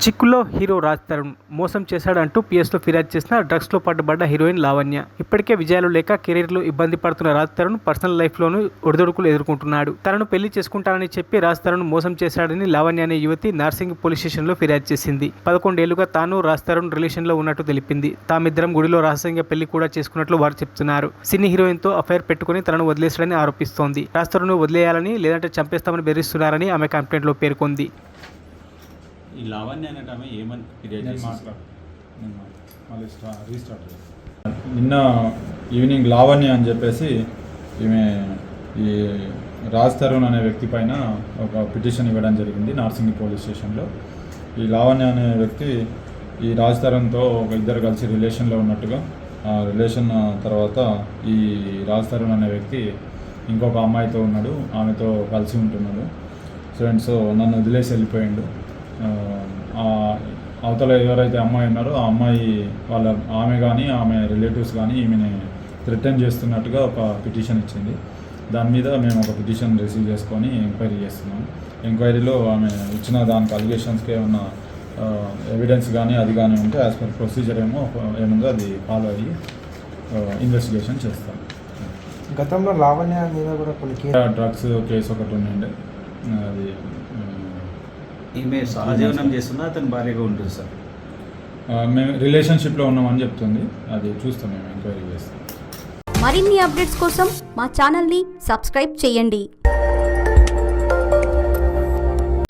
చిక్కులో hero Raj Tarun మోసం చేశాడంటూ పిఎస్లో ఫిర్యాదు చేసిన డ్రగ్స్లో పట్టుబడ్డ హీరోయిన్ లావణ్య. ఇప్పటికే విజయాలు లేక కెరీర్లో ఇబ్బంది పడుతున్న రాజ్ తరుణ్ పర్సనల్ లైఫ్లోనూ ఒడిదొడుకులు ఎదుర్కొంటున్నాడు. తనను పెళ్లి చేసుకుంటానని చెప్పి రాజ్ తరుణ్ మోసం చేశాడని లావణ్య అనే యువతి నార్సింగ్ పోలీస్ స్టేషన్లో ఫిర్యాదు చేసింది. 11 ఏళ్లుగా తాను రాజ్ తరుణ్ రిలేషన్లో ఉన్నట్టు తెలిపింది. తామిద్దరం గుడిలో రహస్యంగా పెళ్లి కూడా చేసుకున్నట్లు వారు చెప్తున్నారు. సినీ హీరోయిన్తో అఫైర్ పెట్టుకుని తనను వదిలేశాడని ఆరోపిస్తోంది. రాజ్ తరుణ్ వదిలేయాలని లేదంటే చంపేస్తామని బెదిరిస్తున్నారని ఆమె కంప్లైంట్లో పేర్కొంది. ఈ లావణ్య అనేట ఆమె ఏమని ఫిర్యాదు చేసింది? నిన్న ఈవినింగ్ లావణ్య అని చెప్పేసి ఈమె ఈ రాజ్ తరుణ్ అనే వ్యక్తి పైన ఒక పిటిషన్ ఇవ్వడం జరిగింది నార్సింగి పోలీస్ స్టేషన్లో. ఈ లావణ్య అనే వ్యక్తి ఈ రాజ్ తరుణ్తో ఒక ఇద్దరు కలిసి రిలేషన్లో ఉన్నట్టుగా, ఆ రిలేషన్ తర్వాత ఈ రాజ్ తరుణ్ అనే వ్యక్తి ఇంకొక అమ్మాయితో ఉన్నాడు, ఆమెతో కలిసి ఉంటున్నాడు. సో నన్ను వదిలేసి వెళ్ళిపోయిండు. అవతల ఎవరైతే అమ్మాయి ఉన్నారో ఆ అమ్మాయి ఆమె కానీ ఆమె రిలేటివ్స్ కానీ ఈమెని థ్రెటన్ చేస్తున్నట్టుగా ఒక పిటిషన్ ఇచ్చింది. దాని మీద మేము ఒక పిటిషన్ రిసీవ్ చేసుకొని ఎంక్వైరీ చేస్తున్నాం. ఎంక్వైరీలో ఆమె ఇచ్చిన దానికి అలిగేషన్స్కి ఏమన్నా ఎవిడెన్స్ కానీ అది కానీ ఉంటే యాజ్ పర్ ప్రొసీజర్ ఏముందో అది ఫాలో అయ్యి ఇన్వెస్టిగేషన్ చేస్తాం. గతంలో లావణ్య మీద కూడా కొన్ని డ్రగ్స్ కేసు ఒకటి ఉండే, అది ఈమె సహజీవనం చేస్తున్నా అతని భార్యగా ఉంటుంది సార్. మేము రిలేషన్షిప్లో ఉన్నామని చెప్తుంది. అది చూస్తాం, మేము ఎంక్వైరీ చేస్తాం. మరిన్ని అప్డేట్స్ కోసం మా ఛానల్ని సబ్స్క్రైబ్ చేయండి.